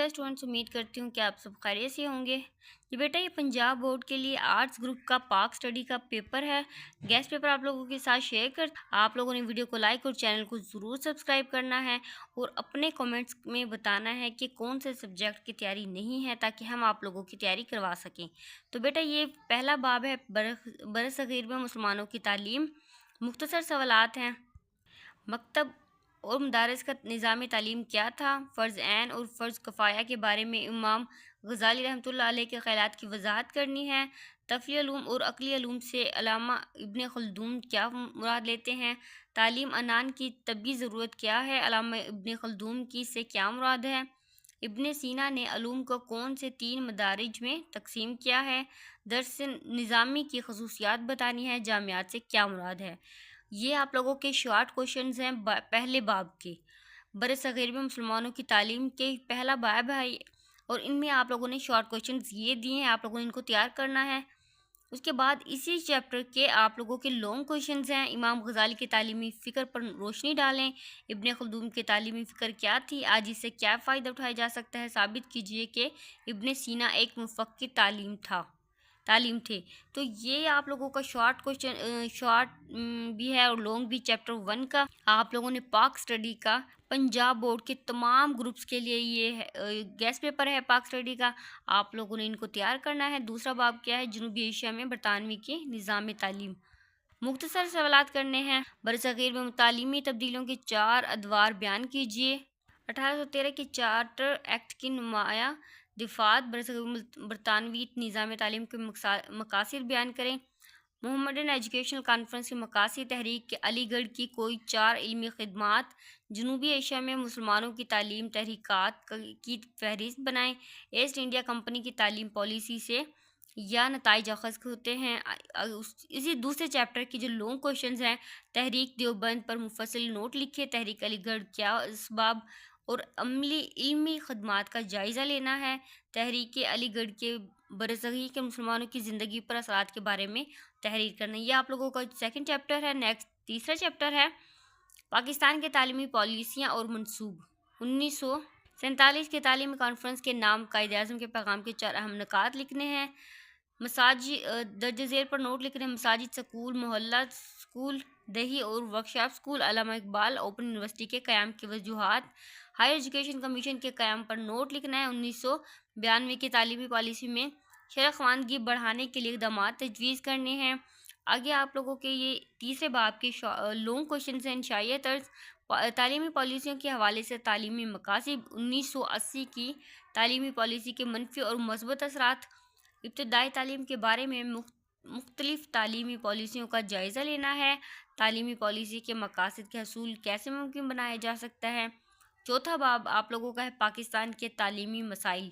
Dear students, उम्मीद करती हूँ कि आप सब खैरियत से होंगे। जी बेटा, ये पंजाब बोर्ड के लिए आर्ट्स ग्रुप का पाक स्टडी का पेपर है। गेस्ट पेपर आप लोगों के साथ शेयर कर, आप लोगों ने वीडियो को लाइक और चैनल को ज़रूर सब्सक्राइब करना है और अपने कमेंट्स में बताना है कि कौन से सब्जेक्ट की तैयारी नहीं है, ताकि हम आप लोगों की तैयारी करवा सकें। तो बेटा, ये पहला बाब है बरसगीर में मुसलमानों की तालीम। मुख्तसर सवालात हैं। मकतब और मदारस का निज़ाम तालीम क्या था? फ़र्ज़ ऐन और फ़र्ज़ कफ़ाया के बारे में इमाम गज़ाली रहमतुल्लाह अलैह के ख़यालात की वज़ाहत करनी है। तफ़ली उलूम और अक़ली उलूम से अल्लामा इब्न खल्दून क्या मुराद लेते हैं? तालीम अनान की तबी ज़रूरत क्या है? अल्लामा इब्न खल्दून की से क्या मुराद है? इब्न सीना ने उलूम को कौन से 3 मदारिज में तक़सीम किया है? दर्स निज़ामी की ख़ुसूसियात बतानी है। जामियात से क्या मुराद है? ये आप लोगों के शॉर्ट क्वेश्चंस हैं पहले बाब के। बरसगीर में मुसलमानों की तालीम के पहला बाब है और इनमें आप लोगों ने शॉर्ट क्वेश्चंस ये दिए हैं, आप लोगों ने इनको तैयार करना है। उसके बाद इसी चैप्टर के आप लोगों के लॉन्ग क्वेश्चंस हैं। इमाम गज़ाली की तालीमी फ़िक्र पर रोशनी डालें। इब्न खल्दून की तालीमी फ़िक्र क्या थी? आज इससे क्या फ़ायदा उठाया जा सकता है? साबित कीजिए कि इब्न सीना एक मुफ़क्किर तालीम थे। तो ये आप लोगों का शॉर्ट क्वेश्चन शॉर्ट भी है और लॉन्ग भी। चैप्टर 1 का आप लोगों ने पाक स्टडी का पंजाब बोर्ड के तमाम ग्रुप्स के लिए ये गेस्ट पेपर है पाक स्टडी का। आप लोगों ने इनको तैयार करना है। दूसरा बाब क्या है? जनूबी एशिया में बरतानवी के निज़ाम तालीम। मुख्तसर सवालात करने हैं। बरसगीर में तालीमी तब्दीलियों के 4 अदवार बयान कीजिए। 1813 के चार्टर एक्ट की नुमाया दिफात बरतानवी निज़ाम तालीम के मकासद बयान करें। मोहम्मदन एजुकेशनल कॉन्फ्रेंस के मकासद तहरीक के अलीगढ़ की कोई 4 इल्मी खिदमात। जनूबी एशिया में मुसलमानों की तालीम तहरीकात की फहरिस्त बनाएं। ईस्ट इंडिया कंपनी की तालीम पॉलिसी से या नताइज अखज़ होते हैं। इसी दूसरे चैप्टर की जो लॉन्ग क्वेश्चंस हैं, तहरीक देवबंद पर मुफस्सिल नोट लिखे। तहरीक अलीगढ़ क्या इसबाब और अमली इल्मी खदमात का जायज़ा लेना है। तहरीक अलीगढ़ के बरसगीर के मुसलमानों की ज़िंदगी पर असरात के बारे में तहरीर करना। ये आप लोगों का सेकंड चैप्टर है। नेक्स्ट तीसरा चैप्टर है पाकिस्तान के तालीमी पॉलिसियाँ और मनसूब। 1947 के तालीमी कॉन्फ्रेंस के नाम, कायद-ए-आज़म के पैगाम के 4 अहम निकात लिखने हैं। मसाजी दर्ज झेल पर नोट लिख रहे हैं। मसाजिद, स्कूल, मोहल्ला स्कूल, दही और वर्कशॉप स्कूल, अल्लामा इकबाल ओपन यूनिवर्सिटी के क़याम की वजूहात। हायर एजुकेशन कमीशन के क़याम पर नोट लिखना है। 1992 की तालीमी पॉलिसी में शरह ख़वानगी बढ़ाने के लिए इक़दाम तजवीज़ करने हैं। आगे आप लोगों के ये तीसरे बाब के लॉन्ग क्वेश्चन हैं। इंशाइया तर्ज तालीमी पॉलिसियों के हवाले से तालीमी मकासद। 1980 की तालीमी पॉलिसी के मनफी और मस्बत असरात। इब्तदाई तालीम के बारे में मुख्तलिफ तालीमी पॉलिसियों का जायज़ा लेना है। तालीमी पॉलिसी के मकासद के हसूल कैसे मुमकिन बनाया जा सकता है। चौथा बाब आप लोगों का है पाकिस्तान के तालीमी मसाइल।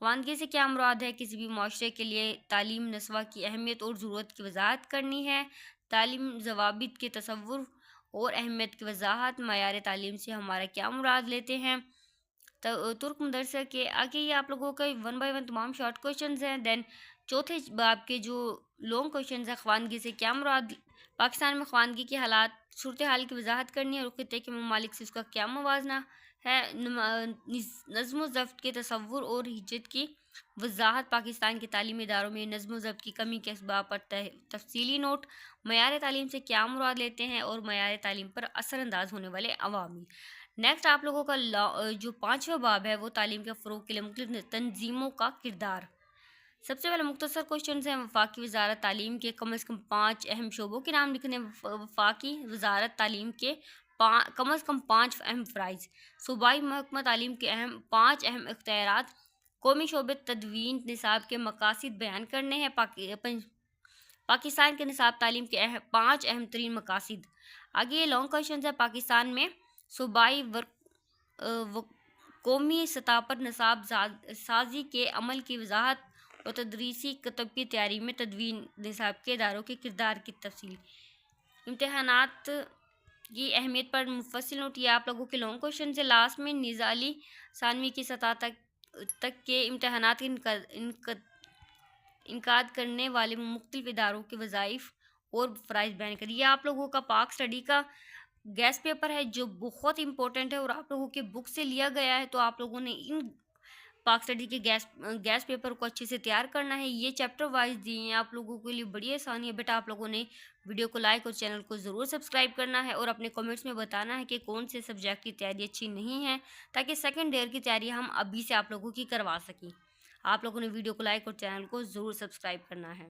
ख़वानगी से क्या मुराद है? किसी भी माशरे के लिए तालीम नस्वा की अहमियत और ज़रूरत की वजाहत करनी है। तालीम ज़वाबित के तसव्वुर और अहमियत की वजाहत। मयार तालीम से हमारा क्या मुराद लेते हैं। तुर्क मदरसा के आगे ये आप लोगों का 1 बाय 1 तमाम शॉर्ट क्वेश्चंस हैं। देन चौथे बाब के जो लॉन्ग क्वेश्चंस हैं, ख़वानगी से क्या मुराद, पाकिस्तान में ख़वानगी के हालात सूरत हाल की वजाहत करनी है और ख़ित्ते के ममालिक से उसका क्या मुवाजना है। नज़्म ज़ब्त के तसव्वुर और हिज्जत की वजाहत। पाकिस्तान के तालीमी इदारों में नज़्म ज़ब्त की कमी के असबाब पर तफसीली नोट। मयार तालीम से क्या मुराद लेते हैं और मयार तालीम पर असरअंदाज होने वाले अवामिल। नेक्स्ट आप लोगों का जो 5वां बाब है वो तालीम के फ़रोग़ के लिए मुख्तलिफ़ तंजीमों का किरदार। सबसे पहले मुख्तसर क्वेश्चन हैं। वफाकी वज़ारत तालीम के कम अज़ कम 5 अहम शोबों के नाम लिखने। वफाकी वज़ारत तालीम के कम अज़ कम 5 अहम फ़राइज़। सूबाई महकमा तालीम के 5 अहम इख्तियारात। कौमी शोबे तदवीन निसाब के मकासद बयान करने हैं। पाकिस्तान के निसाब तालीम के 5 अहम तरीन मकासद। आगे ये लॉन्ग क्वेश्चन है। पाकिस्तान में सूबाई कौमी सतह पर निसाब साजी के अमल की वजाहत और तदरीसी कतब की तैयारी में तदवीन निसाब के इदारों के किरदार की तफसील। इम्तहानात की अहमियत पर मुफस्सिल नोट। ये आप लोगों के लॉन्ग क्वेश्चन से। लास्ट में निज़ाली सानवी की सतह तक के इम्तहानात इनकाद करने वाले मुख्तलिफ इदारों के वज़ाइफ और फ़राइज़ बयान करिए। ये आप लोगों का पाक स्टडी का गेस्ट पेपर है जो बहुत इंपॉर्टेंट है और आप लोगों के बुक से लिया गया है। तो आप लोगों ने इन पाक स्टडी के गैस पेपर को अच्छे से तैयार करना है। ये चैप्टर वाइज दिए हैं आप लोगों के लिए, बड़ी आसानी है बेटा। आप लोगों ने वीडियो को लाइक और चैनल को ज़रूर सब्सक्राइब करना है और अपने कमेंट्स में बताना है कि कौन से सब्जेक्ट की तैयारी अच्छी नहीं है, ताकि सेकंड ईयर की तैयारी हम अभी से आप लोगों की करवा सकें। आप लोगों ने वीडियो को लाइक और चैनल को ज़रूर सब्सक्राइब करना है।